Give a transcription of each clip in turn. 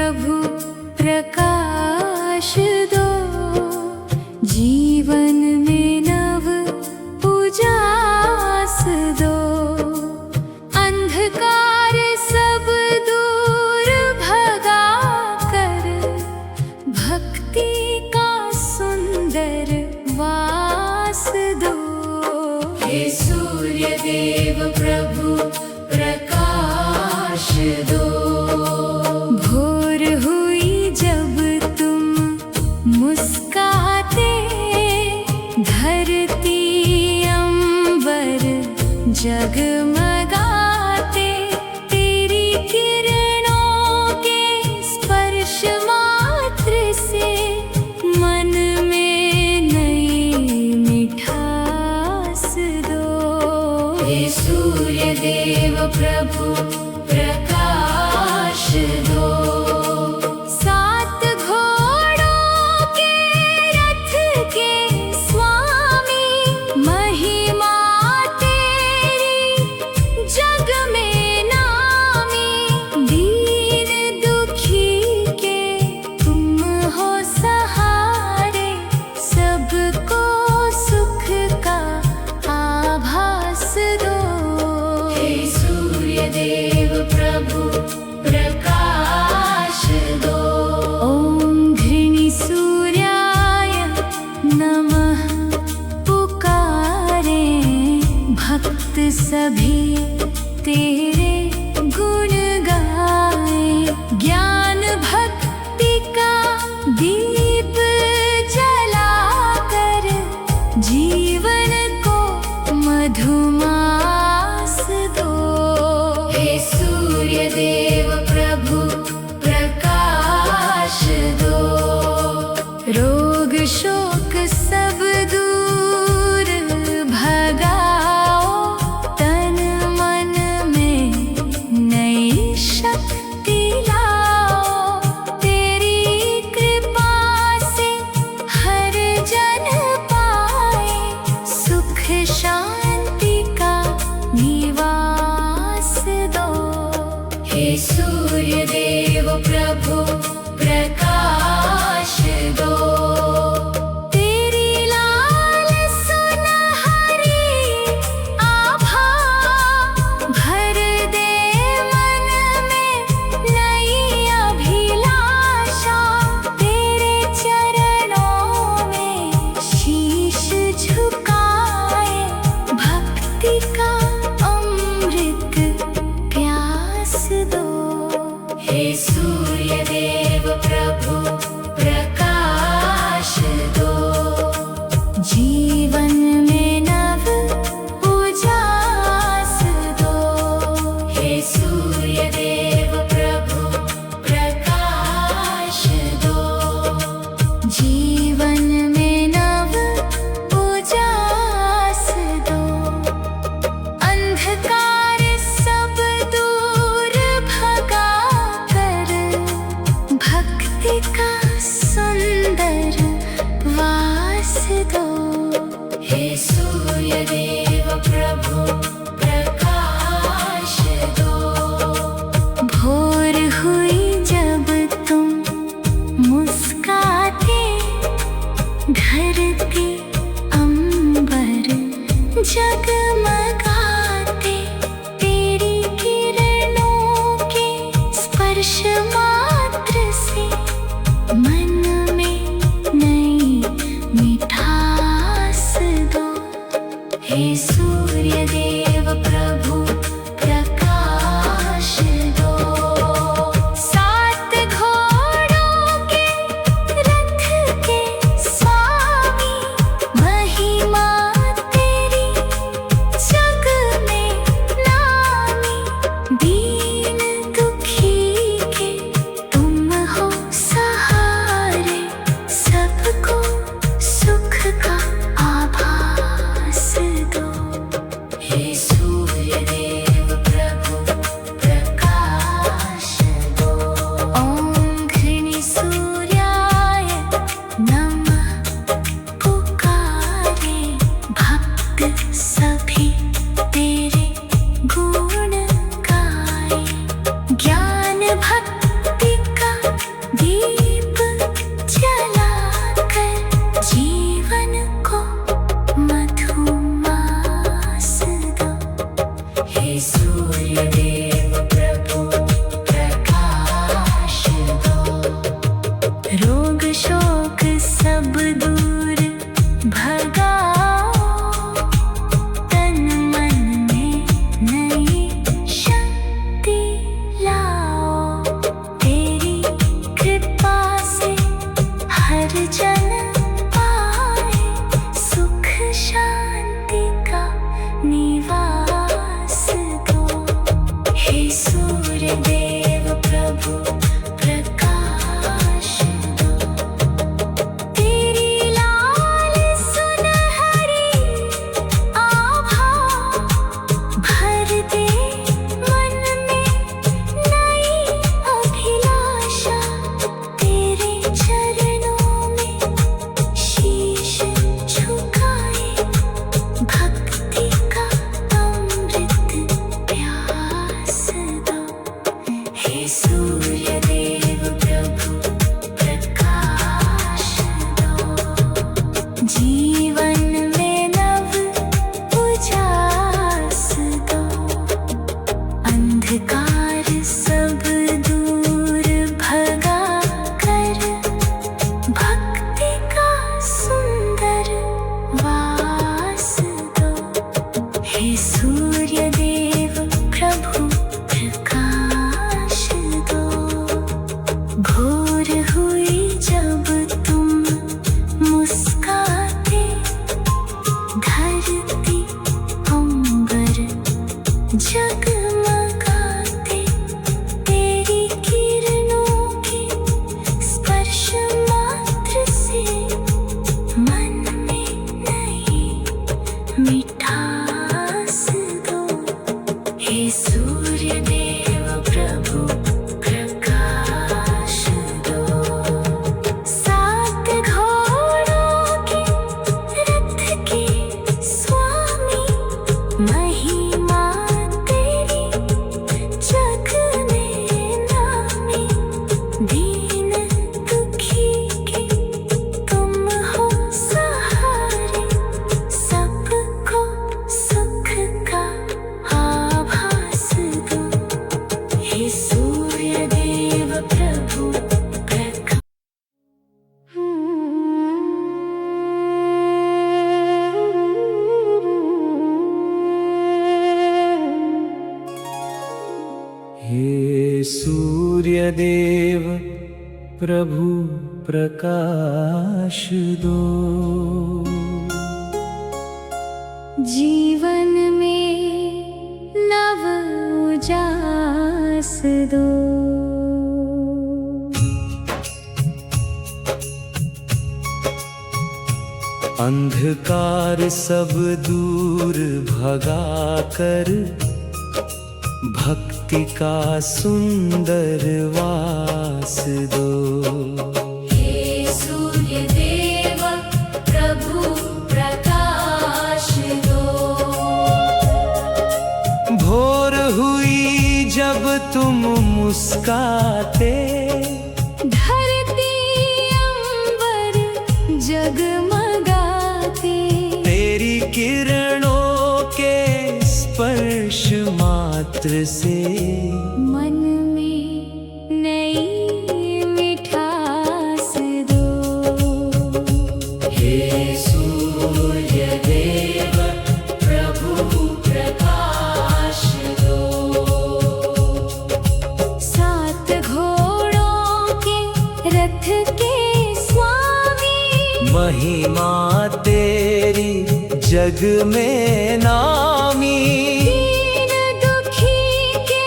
प्रभु प्रकाश दो, जीवन में नव उजास दो। अंधकार सब दूर भगा कर, भक्ति का सुंदर वास दो। हे सूर्य देव प्रभु प्रकाश दो। भोर हुई जब तुम मुस्काते, धरती अंबर जगमगाते। तेरी किरणों के स्पर्श मात्र से मन में नई मिठास दो। हे सूर्य देव प्रभु प्रकाश दो। सात घोड़ों के रथ के स्वामी, महिमा तेरी जग में नामी। दीन दुखी के तुम हो सहारे, सबको सुख का आभास दो। हे सूर्य देव प्रभु प्रकाश दो। ओम घृणी सूर्याय नमः पुकारे, भक्त सभी तेरे गुण गाए। ज्ञान भक्ति का दीप जलाकर, जीवन को मधुमास दो। हे सूर्य देव प्रभु प्रकाश दो। रोग शोक सब दूर भगाओ, तन मन में नई शक्ति लाओ। तेरी कृपा से हर जन पाए, सुख शांति का निवास दो। हे सूर्य देव प्रभु प्रकाश दो। तेरी लाल सुनहरी आभा भर दे मन में नई अभिलाषा। तेरे चरणों में शीश झुकाए, भक्ति का अमृत प्यास दो। हे सूर्य देव प्रभु प्रकाश दो। जीवन में नव उजास दो। हे सूर्य देव प्रभु प्रकाश दो। जीवन में नव उजास दो। अंधकार सब दूर भगा कर, भक्ति का सुंदर वास दो। हे सूर्य देव प्रभु प्रकाश दो। भोर हुई जब तुम मुस्काते, धरती अंबर जगमगाते। तेरी किरणों के स्पर्श मात्र से मन में नई मिठास हर जन पाए सुख शांति का निवास दो। हे सूर्य देव प्रभु प्रकाश दो। तेरी लाल सुनहरी आभा भर दे मन में नई अभिलाषा। तेरे चरणों में शीश झुकाए भक्ति का अमृत प्यास दो। हे सूर्य देव प्रभु प्रकाश दो। जीवन में नव उजास दो। अंधकार सब दूर भगा कर भक्ति का सुंदर वास दो। हे सूर्य देव प्रभु प्रकाश दो। भोर हुई जब तुम मुस्काते धरती अंबर जगमगाते। तेरी किरणों के स्पर्श मात्र से मन में नई मिठास दो। हे सूर्य देव प्रभु प्रकाश दो। सात घोड़ों के रथ के स्वामी महिमा तेरी जग में नामी। दीन दुखी के तुम हो सहारे सबको सुख का आभास दो। हे सूर्य देव प्रभु प्रकाश। हे सूर्य देव प्रभु प्रकाश दो। जीवन में नव उजास दो। अंधकार सब दूर भगा कर भक्ति का सुंदर वास दो। हे सूर्य देव प्रभु प्रकाश दो। भोर हुई जब तुम मुस्काते धरती अंबर जगमगाते। तेरी किरणों के स्पर्श मात्र से मन में नई मिठास दो। हे सूर्य देव प्रभु प्रकाश दो। सात घोड़ों के रथ के स्वामी महिमा तेरी जग में नामी। दीन दुखी के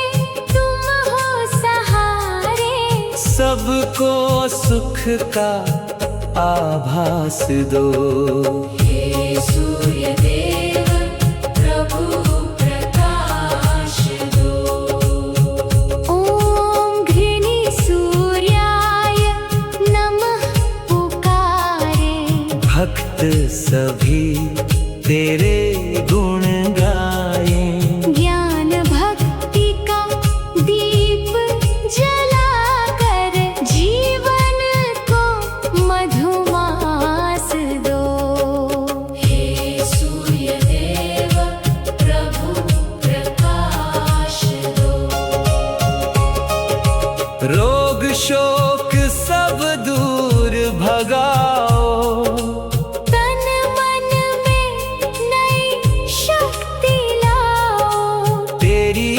तुम हो सहारे सबको सुख का आभास दो। हे सूर्य देव प्रभु प्रकाश दो। ओम घृणी सूर्याय नमः पुकारे भक्त सभी तेरे गुण गाएं। ज्ञान भक्ति का दीप जलाकर जीवन को मधुमास दो। हे सूर्य देव प्रभु प्रकाश दो। रोग शोक सब दूर भगाओ तन मन में नई शक्ति लाओ। तेरी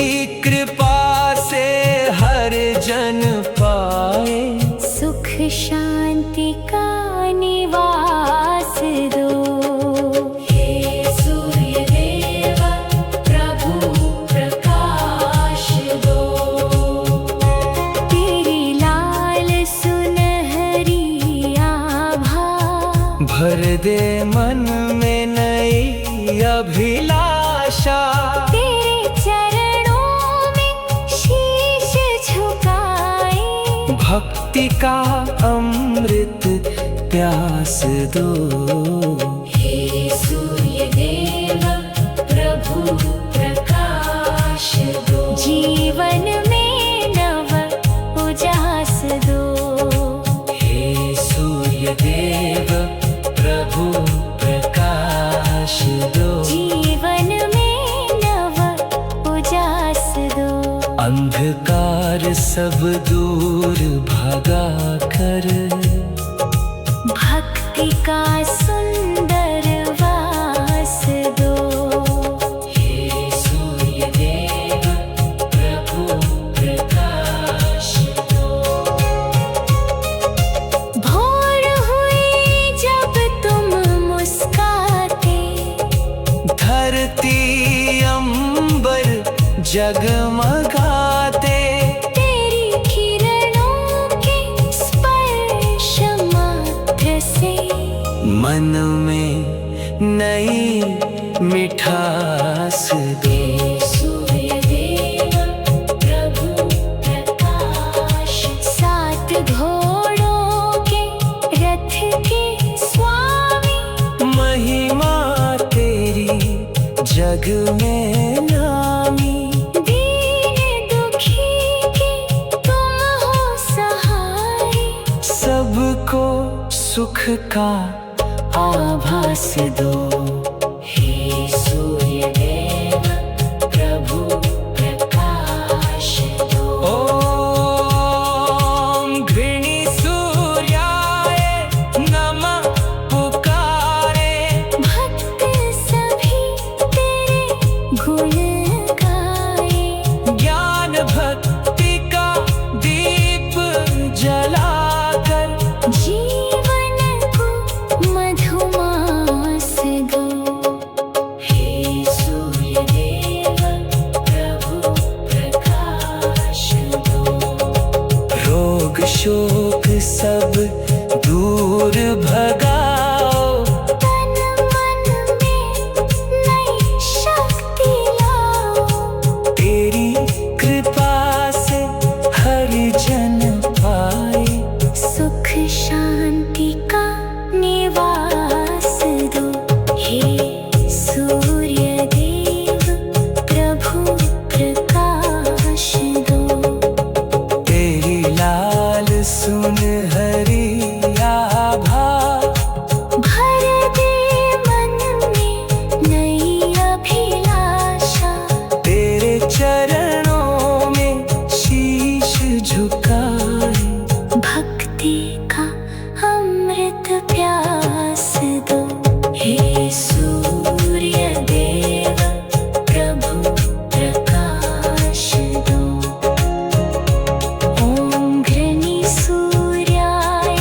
कृपा से हर जन पाए सुख शांति शांति का निवास दो। हे सूर्य देव प्रभु प्रकाश दो। तेरी लाल सुनहरी आभा भर दे मन में नई अभिलाषा। तेरे चरणों में शीश झुकाए भक्ति का अमृत प्यास दो। हे सूर्य देव प्रभु प्रकाश दो। जीवन में नव उजास दो। हे सूर्य देव प्रभु प्रकाश दो। जीवन में नव उजास दो। अंधकार सब दूर भगा कर भक्ति का सुंदर वास दो। हे सूर्य देव प्रभु प्रकाश दो। भोर हुई जब तुम मुस्काते धरती अंबर जगमगाते। तेरी किरणों के स्पर्श मात्र से मन में नई मिठास दे। सूर्य देव प्रभु प्रकाश। सात घोड़ों के रथ के स्वामी महिमा तेरी जग में नामी। दीन दुखी के तुम हो सहाय। सबको सुख का आभास दो। हे सूर्य देव प्रभु प्रकाश दो। ओम घृणी सूर्याय नमः पुकारे। भक्त सभी तेरे गुण गाए। ज्ञान भक्ति का दीप जलाकर जीवन को मधुमास दो। हे सूर्य देव प्रभु प्रकाश दो। रोग शोक सब दूर भगाओ। तन मन में नई शक्ति लाओ। तेरी कृपा से हर जन पाए। सुख शांति का निवास दो। हे सूर्य देव प्रभु प्रकाश दो। तेरी लाल सुनहरी आभा भर दे मन में नई अभिलाषा। तेरे चरणों में शीश झुकाए। भक्ति का अमृत प्यास दो। हे सूर्य देव प्रभु प्रकाश दो। ओम घृणी सूर्याय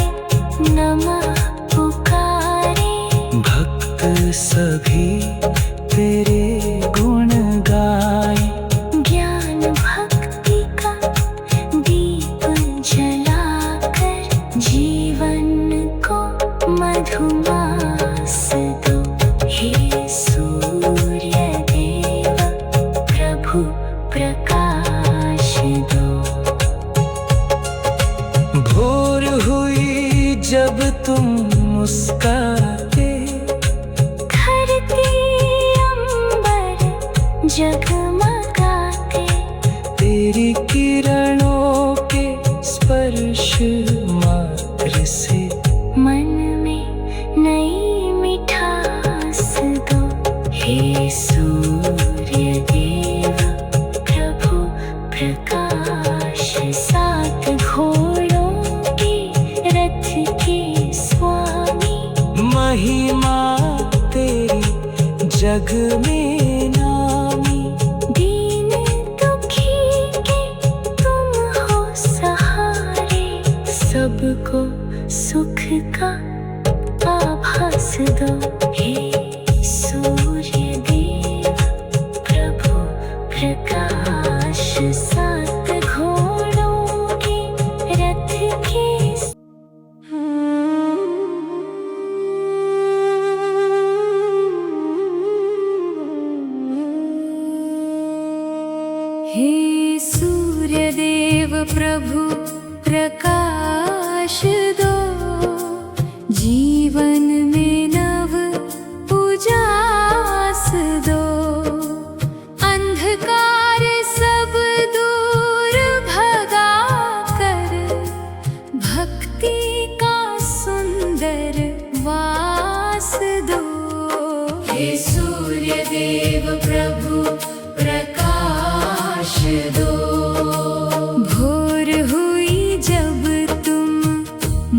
नमः पुकारे। भक्त सभी तेरे गुण गाए। ज्ञान भक्ति का दीप जलाकर जीवन को मधुमास दो। हे सूर्य देव प्रभु प्रकाश दो। भोर हुई जब तुम मुस्काते धरती अंबर जगमगाते। तेरी किरणों के स्पर्श मात्र से मन में नई मिठास दो। हे सूर्य देव प्रभु प्रकाश। सात घोड़ों के रथ के स्वामी महिमा तेरी जग में नामी। दीन दुखी के तुम हो सहारे। सबको सुख का आभास दो। हे सूर्य देव प्रभु प्रकाश, सात घोड़ों के रथ के हे सूर्यदेव प्रभु प्रकाश दो, जीवन में नव उजास दो। अंधकार सब दूर भगा कर, भक्ति का सुंदर वास दो। हे सूर्यदेव प्रभु प्रकाश दो। भोर हुई जब तुम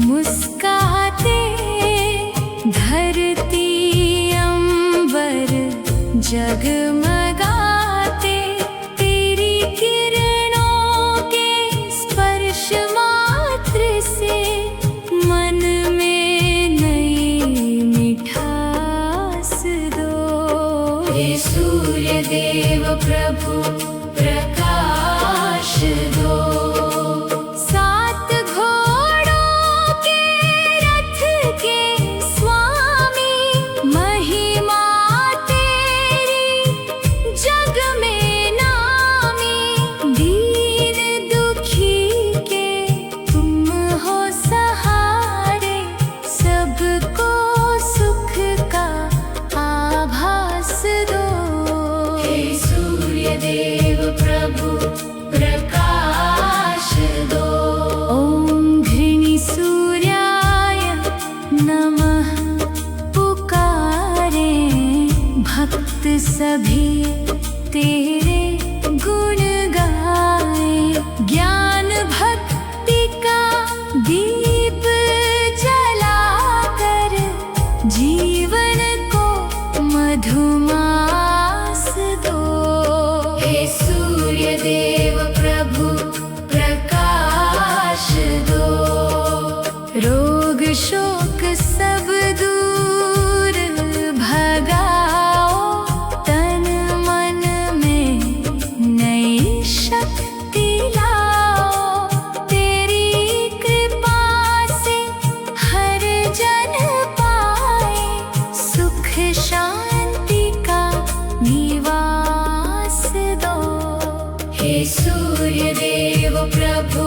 मुस्काते, धरती अंबर जगमगाते। तेरी किरणों के स्पर्श मात्र से मन में नई मिठास दो। हे सूर्यदेव प्रभु प्रकाश दो। सात घोड़ों के रथ के स्वामी, महिमा तेरी जग में नामी। दीन दुखी के तुम हो सहारे, सबको सुख का आभास दो। हे सूर्यदेव प्रभु प्रकाश दो। ओम घृणी सूर्याय नमः पुकारे, भक्त सभी तेरे गुण गाए। ज्ञान भक्ति का दीप जलाकर, जीवन को मधुमास दो। हे सूर्यदेव प्रभु प्रकाश दो। रोग शोक सब दूर भगाओ, तन मन में नई शक्ति लाओ। तेरी कृपा से हर जन पाए, सुख शांति का निवास दो। हे सूर्यदेव प्रभु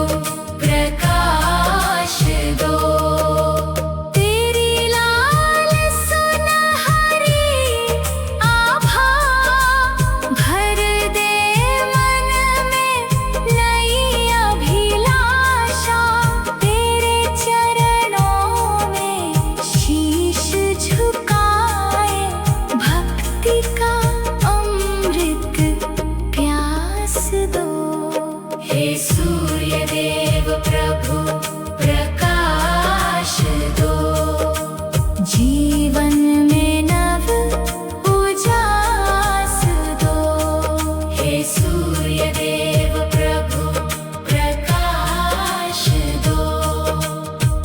प्रकाश दो। तेरी लाल सुनहरी आभा भर दे मन में नई अभिलाषा। तेरे चरणों में शीश झुकाए, भक्ति का अमृत प्यास दो। हे सूर्यदेव प्रभु प्रकाश दो। जीवन में नव उजास दो। हे सूर्यदेव प्रभु प्रकाश दो।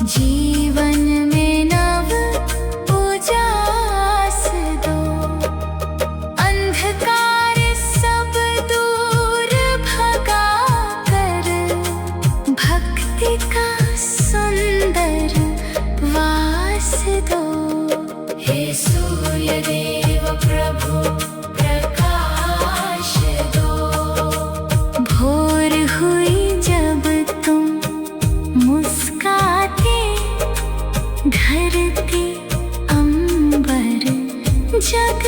जीवन में नव उजास दो। अंधकार सब दूर भगा कर, भक्ति का सुंदर वास दो। हे सूर्यदेव प्रभु प्रकाश दो। भोर हुई जब तुम मुस्काते, धरती अंबर जग